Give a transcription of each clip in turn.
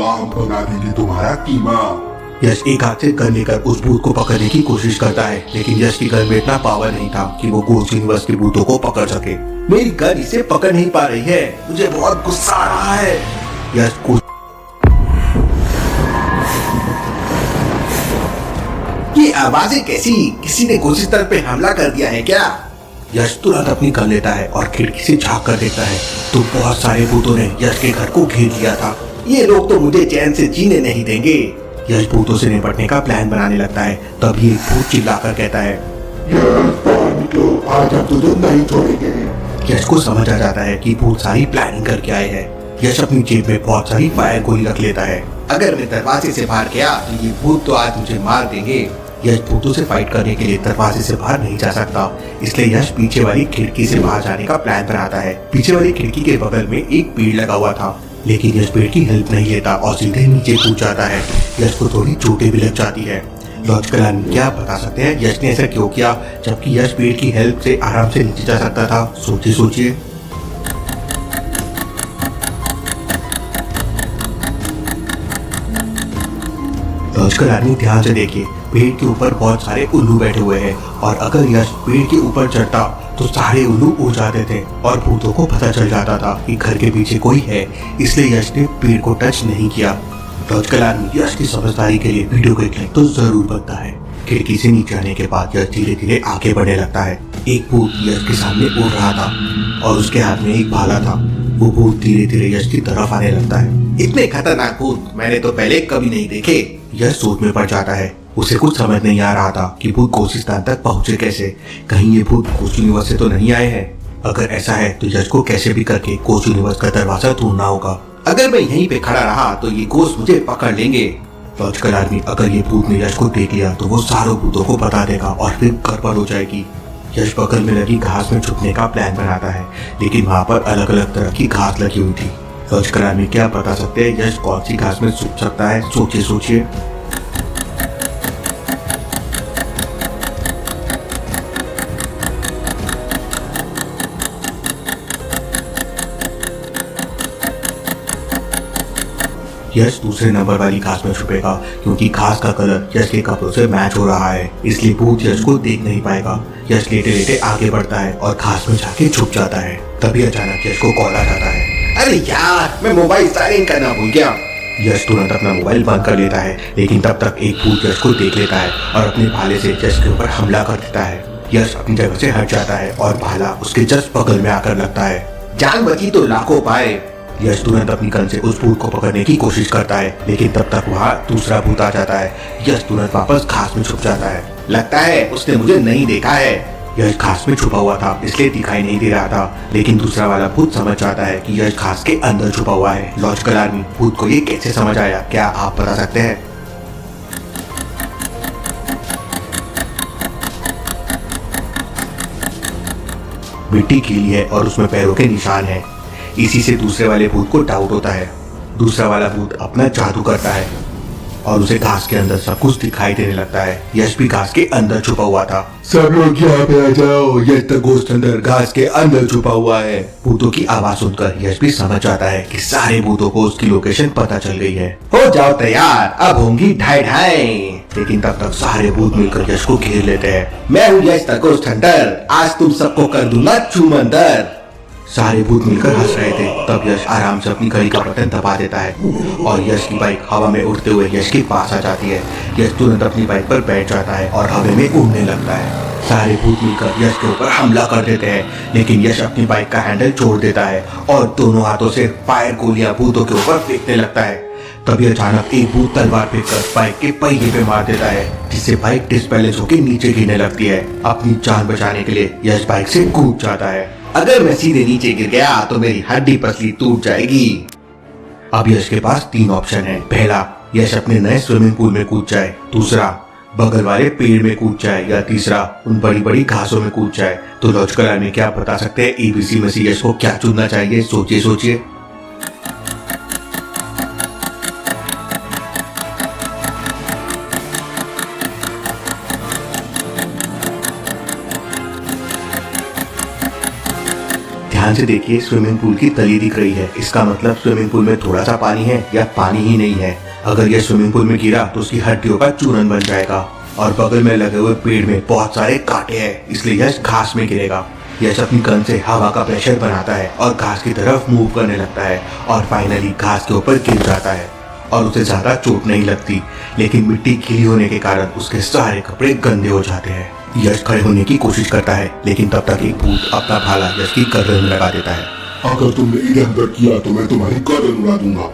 हुआ हम बना देंगे तुम्हारा कीमा। यश एक हाथ से गन लेकर उस भूत को पकड़ने की कोशिश करता है, लेकिन यश की गन में इतना पावर नहीं था कि वो घोस्ट यूनिवर्स के भूतों को पकड़ सके। मेरी गन इसे पकड़ नहीं पा रही है, मुझे बहुत गुस्सा आ रहा है। यश ये आवाजें कैसी? किसी ने कोशिश तरफ पे हमला कर दिया है क्या? यश तुरंत अपनी गन लेता है और खिड़की से झांक कर देखता है तो बहुत सारे भूतों ने यश के घर को घेर लिया था। ये लोग तो मुझे चैन से जीने नहीं देंगे। यश भूतों से निपटने का प्लान बनाने लगता है, तभी एक भूत चिल्लाकर कहता है, आज हम तुझे नहीं छोड़ेंगे। यश को समझ आ जाता है कि भूत सारी प्लानिंग करके आए हैं। यश अपनी जेब में बहुत सारी फायर गोली रख लेता है। अगर मैं दरवाजे से बाहर गया तो ये भूत तो आज मुझे मार देंगे। यश भूतों से फाइट करने के लिए दरवाजे से बाहर नहीं जा सकता, इसलिए यश पीछे वाली खिड़की से बाहर जाने का प्लान बनाता है। पीछे वाली खिड़की के बगल में एक पेड़ लगा हुआ था, लेकिन यश पेड़ की हेल्प नहीं लेता और सीधे नीचे कूद जाता है। यश को थोड़ी चोटें भी लग जाती है। लॉजिकल आदमी क्या बता सकते हैं यश ने ऐसा क्यों किया, जबकि यश पेड़ की हेल्प से आराम से नीचे जा सकता था? सोचिए। लॉजिकल आदमी ध्यान से देखिए, पेड़ के ऊपर बहुत सारे उल्लू बैठे हुए हैं और अगर यश पेड़ के ऊपर चढ़ता तो सारे उल्लू उड़ जाते थे और भूतों को पता चल जाता था कि घर के पीछे कोई है, इसलिए यश ने पेड़ को टच नहीं किया। लॉजिकल आदमी यश की समझदारी के लिए वीडियो को एक लाइक तो जरूर बनता है। खिड़की से नीचे आने के बाद यश धीरे धीरे आगे बढ़ने लगता है। एक भूत यश के सामने उड़ रहा था और उसके हाथ में एक भाला था। वो भूत धीरे धीरे यश की तरफ आने लगता है। इतने खतरनाक भूत मैंने तो पहले कभी नहीं देखे। यश सोच में पड़ जाता है। उसे कुछ समझ नहीं आ रहा था कि भूत कोसिस्तान तक पहुंचे कैसे। कहीं ये भूत कोच यूनिवर्स से तो नहीं आए हैं? अगर ऐसा है तो यश को कैसे भी करके कोच यूनिवर्स का दरवाजा ढूंढना होगा। अगर मैं यहीं पे खड़ा रहा तो ये घोस्ट मुझे पकड़ लेंगे। लॉजिकल आदमी अगर ये भूत ने यश को देख लिया तो वो सारों भूतों को बता देगा और फिर गड़बड़ हो जाएगी। यश बगल में लगी घास में छुपने का प्लान बनाता है, लेकिन वहाँ पर अलग अलग तरह की घास लगी हुई थी। लॉजिकल आदमी क्या बता सकते हैं यश कौन सी घास में छुप सकता है? सोचिए। यश दूसरे नंबर वाली घास में छुपेगा क्योंकि घास का कलर यश के कपड़ों से मैच हो रहा है, इसलिए भूत यश को देख नहीं पाएगा। यश लेटे लेटे आगे बढ़ता है और घास में जाके छुप जाता है। तभी अचानक यश को कॉल आ जाता है। अरे यार, मैं मोबाइल साइलेंट करना भूल गया। यश तुरंत अपना मोबाइल बंद कर लेता है, लेकिन तब तक एक भूत यश को देख लेता है और अपने भाले से यश के ऊपर हमला कर देता है। यश अपनी जगह से हट जाता है और भाला उसके जस्ट बगल में आकर लगता है। जान बची तो लाखों पाए। यश तुरंत अपनी गन से उस भूत को पकड़ने की कोशिश करता है, लेकिन तब तक वहाँ दूसरा भूत आ जाता है। यश तुरंत वापस घास में छुप जाता है। लगता है उसने मुझे नहीं देखा है। यश घास में छुपा हुआ था इसलिए दिखाई नहीं दे रहा था, लेकिन दूसरा वाला भूत समझ जाता है कि यश घास के अंदर छुपा हुआ है। लॉजिकल आदमी भूत को ये कैसे समझ आया, क्या आप बता सकते हैं? मिट्टी गीली है और उसमें पैरों के निशान है। इसी से दूसरे वाले भूत को डाउट होता है। दूसरा वाला भूत अपना जादू करता है और उसे घास के अंदर सब कुछ दिखाई देने लगता है। यश भी घास के अंदर छुपा हुआ था। सब लोग यहाँ पे आ जाओ, यश द घोस्ट अंदर घास के अंदर छुपा हुआ है। भूतों की आवाज सुनकर यश भी समझ जाता है कि सारे भूतों को उसकी लोकेशन पता चल गई है। हो जाओ तैयार, अब होंगी ढाई ढाई। लेकिन तब तक सारे भूत मिलकर यश को घेर लेते हैं। मैं हूँ यश द घोस्ट हंटर, आज तुम सबको कर दूंगा चूमंदर। सारे भूत मिलकर हंस रहे थे। तब यश आराम से अपनी घड़ी का बटन दबा देता है और यश की बाइक हवा में उड़ते हुए यश के पास आ जाती है। यश तुरंत अपनी बाइक पर बैठ जाता है और हवा में उड़ने लगता है। सारे भूत मिलकर यश के ऊपर हमला कर देते हैं, लेकिन यश अपनी बाइक का हैंडल छोड़ देता है और दोनों हाथों से फायर गोलियां भूतों के ऊपर फेंकने लगता है। तभी अचानक एक भूत तलवार फेंककर बाइक के पहिए पे मार देता है, जिससे बाइक डिस्बैलेंस होकर नीचे गिरने लगती है। अपनी जान बचाने के लिए यश बाइक से कूद जाता है। अगर मैं सीधे नीचे गिर गया तो मेरी हड्डी पसली टूट जाएगी। अब यश के पास 3 ऑप्शन है। पहला, यश अपने नए स्विमिंग पूल में कूद जाए। दूसरा, बगल वाले पेड़ में कूद जाए। या तीसरा, उन बड़ी बड़ी घासों में कूद जाए। तो लॉजिकल आदमी क्या बता सकते हैं एबीसी में से यश को क्या चुनना चाहिए? सोचिए। ध्यान से देखिए, स्विमिंग पूल की तली दिख रही है। इसका मतलब स्विमिंग पूल में थोड़ा सा पानी है या पानी ही नहीं है। अगर यह स्विमिंग पूल में गिरा तो उसकी हड्डियों का चूरन बन जाएगा। और बगल में लगे हुए पेड़ में बहुत सारे कांटे हैं, इसलिए यश घास में गिरेगा। यश अपनी गन से हवा का प्रेशर बनाता है और घास की तरफ मूव करने लगता है और फाइनली घास के ऊपर गिर जाता है और उसे ज्यादा चोट नहीं लगती, लेकिन मिट्टी गीली होने के कारण उसके सारे कपड़े गंदे हो जाते हैं। यश खड़े होने की कोशिश करता है, लेकिन तब तक एक भूत अपना भाला यश की गर्दन में लगा देता है। अगर तुमने इधर उधर किया तो मैं तुम्हारी गर्दन उड़ा दूंगा।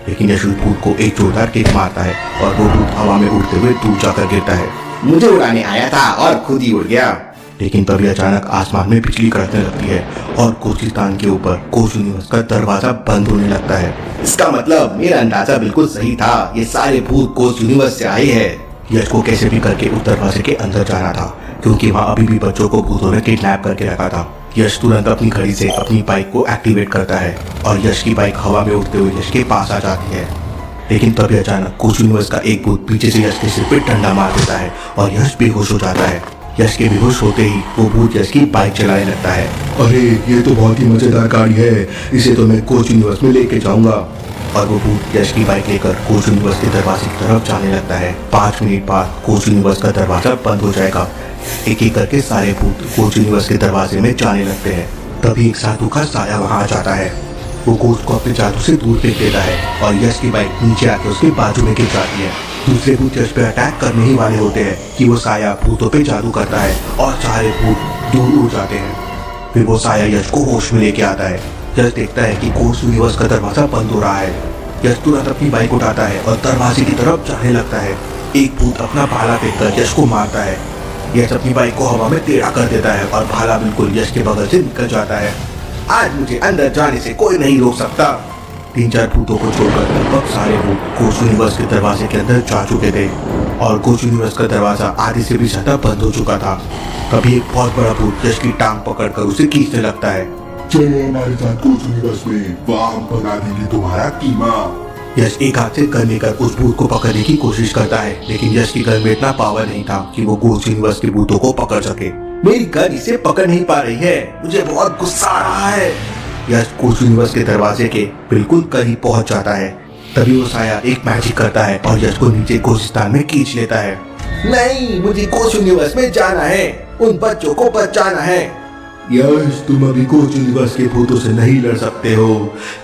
लेकिन यश उस भूत को एक जोरदार किक मारता है और वो भूत हवा में उड़ते हुए दूर जाकर गिरता है। मुझे उड़ाने आया था और खुद ही उड़ गया। लेकिन तभी अचानक आसमान में बिजली कड़कने लगती है और कोचिस्तान के ऊपर कोच यूनिवर्स का दरवाजा बंद होने लगता है। इसका मतलब मेरा अंदाजा बिल्कुल सही था, ये सारे भूत कोच यूनिवर्स से आए हैं। यश को कैसे भी करके उस दरवाजे के अंदर जाना था, क्योंकि वहाँ अभी भी बच्चों को भूतों ने किडनैप करके रखा था। यश तुरंत अपनी घड़ी से अपनी बाइक को एक्टिवेट करता है और यश की बाइक हवा में उड़ते हुए यश के पास आ जाती है। लेकिन तभी अचानक कोच यूनिवर्स का एक भूत पीछे से यश के सिर पे डंडा मार देता है और यश बेहोश हो जाता है। यश के बेहोश होते ही वो भूत यश की बाइक चलाने लगता है। अरे ये तो बहुत ही मजेदार गाड़ी है, इसे तो मैं कोच यूनिवर्स में लेके जाऊंगा। और वो भूत यश की बाइक लेकर कोच यूनिवर्स के दरवाजे की तरफ जाने लगता है। 5 मिनट बाद कोच यूनिवर्स का दरवाजा बंद हो जाएगा। एक एक करके सारे भूत कोच यूनिवर्स के दरवाजे में जाने लगते हैं। तभी एक साधु का साया वहां आ जाता है। वो कोच को अपने जादू से दूर फेंक देता है और यश की बाइक नीचे आके उसके बाजू में गिर जाती है। दूसरे भूत यश पे अटैक करने ही वाले होते हैं कि वो साया भूतों पे जादू करता है और सारे भूत दूर उड़ जाते हैं। फिर वो साया यश को होश में लेके आता है। यश देखता है कि कोच यूनिवर्स का दरवाजा बंद हो रहा है। यश तुरंत अपनी बाइक उठाता है और दरवाजे की तरफ जाने लगता है। एक भूत अपना भाला फेंककर यश को मारता है। यश अपनी बाइक को हवा में टेढ़ा कर देता है और भाला बिल्कुल यश के बगल से निकल जाता है। आज मुझे अंदर जाने से कोई नहीं रोक सकता। 3-4 भूतों को छोड़कर लगभग सारे भूत कोच यूनिवर्स के दरवाजे के अंदर जा चुके थे और कोच यूनिवर्स का दरवाजा आधे से भी ज्यादा बंद हो चुका था। तभी एक बहुत बड़ा भूत यश की टांग पकड़कर उसे खींचने लगता है। चलो हमारे साथ कोच यूनिवर्स में, वहाँ हम बना देंगे तुम्हारा कीमा। यश एक हाथ से गन लेकर उस भूत को पकड़ने की कोशिश करता है, लेकिन यश की गन में इतना पावर नहीं था कि वो कोच यूनिवर्स के भूतों को पकड़ सके। मेरी गन इसे पकड़ नहीं पा रही है, मुझे बहुत गुस्सा आ रहा है। यश कोच यूनिवर्स के दरवाजे के बिल्कुल करीब पहुंच जाता है। तभी वो साया एक मैजिक करता है और यश को नीचे कोचिस्तान में खींच लेता है। नहीं, मुझे कोच यूनिवर्स में जाना है, उन बच्चों को बचाना है। यश, तुम अभी कोच यूनिवर्स के भूतों से नहीं लड़ सकते हो।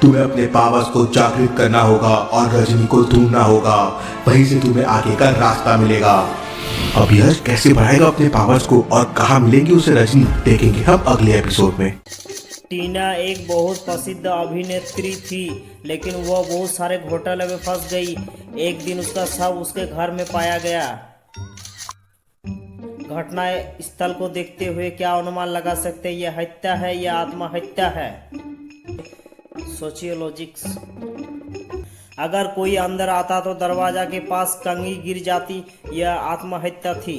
तुम्हें अपने पावर्स को जागृत करना होगा और रजनी को ढूंढना होगा, वहीं से तुम्हें आगे का रास्ता मिलेगा। अब यश कैसे बढ़ाएगा अपने पावर्स को और कहाँ मिलेंगी उसे रजनी, देखेंगे हम अगले एपिसोड में। टीना एक बहुत प्रसिद्ध अभिनेत्री थी, लेकिन वह बहुत सारे घोटाले में फंस गई। एक दिन उसका शव उसके घर में पाया गया। घटना स्थल को देखते हुए क्या अनुमान लगा सकते हैं, यह हत्या है या आत्महत्या है? सोशियोलॉजिक्स। अगर कोई अंदर आता तो दरवाजा के पास कंघी गिर जाती, यह आत्महत्या थी।